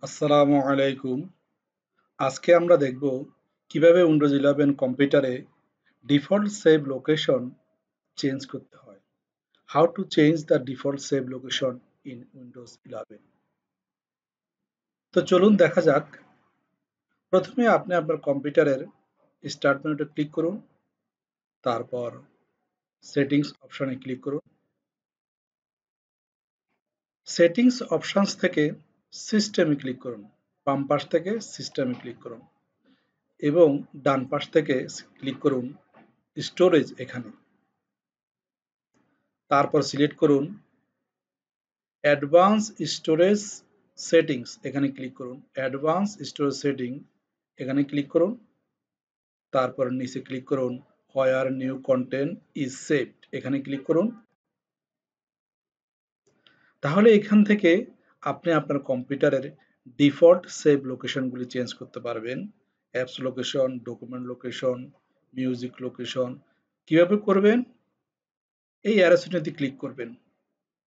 আসসালামু আলাইকুম। আজকে আমরা দেখব কিভাবে উইন্ডোজ 11 কম্পিউটারে ডিফল্ট সেভ লোকেশন চেঞ্জ করতে হয়। How to change the default save location in Windows 11। তো চলুন দেখা যাক। প্রথমে আপনি আপনার কম্পিউটারের স্টার্ট মেনুতে ক্লিক করুন, তারপর সেটিংস অপশনে ক্লিক করুন। সেটিংস অপশনস থেকে সিস্টেমে ক্লিক করুন। বাম পাশ থেকে সিস্টেমে ক্লিক করুন এবং ডান পাশ থেকে ক্লিক করুন স্টোরেজ এখানে। তারপর সিলেক্ট করুন অ্যাডভান্স স্টোরেজ সেটিংস, এখানে ক্লিক করুন। অ্যাডভান্স স্টোরেজ সেটিং এখানে ক্লিক করুন। তারপর নিচে ক্লিক করুন হোয়ার নিউ কন্টেন্ট ইজ সেভড, এখানে ক্লিক করুন। তাহলে এখান থেকে আপনি আপনার কম্পিউটারের ডিফল্ট সেভ লোকেশনগুলি চেঞ্জ করতে পারবেন। Apps location, document location, music location. কিভাবে করবেন? এই অ্যারো চিহ্নটি ক্লিক করবেন।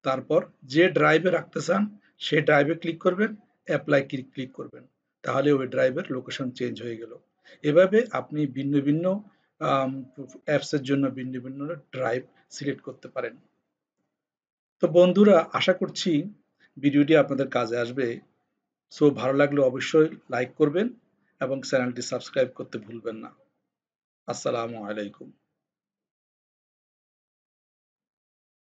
তারপর যে ড্রাইভে রাখতে চান সেই ড্রাইভে ক্লিক করবেন, অ্যাপ্লাই ক্লিক করবেন। তাহলে ওই ড্রাইভের লোকেশন চেঞ্জ হয়ে গেল। এভাবে আপনি ভিন্ন ভিন্ন অ্যাপসের জন্য ভিন্ন ভিন্ন ড্রাইভ সিলেক্ট করতে পারেন। তো বন্ধুরা, আশা করছি ভিডিওটি আপনাদের কাজে আসবে। সো ভালো লাগলে অবশ্যই লাইক করবেন এবং চ্যানেলটি সাবস্ক্রাইব করতে ভুলবেন না। আসসালামু আলাইকুম।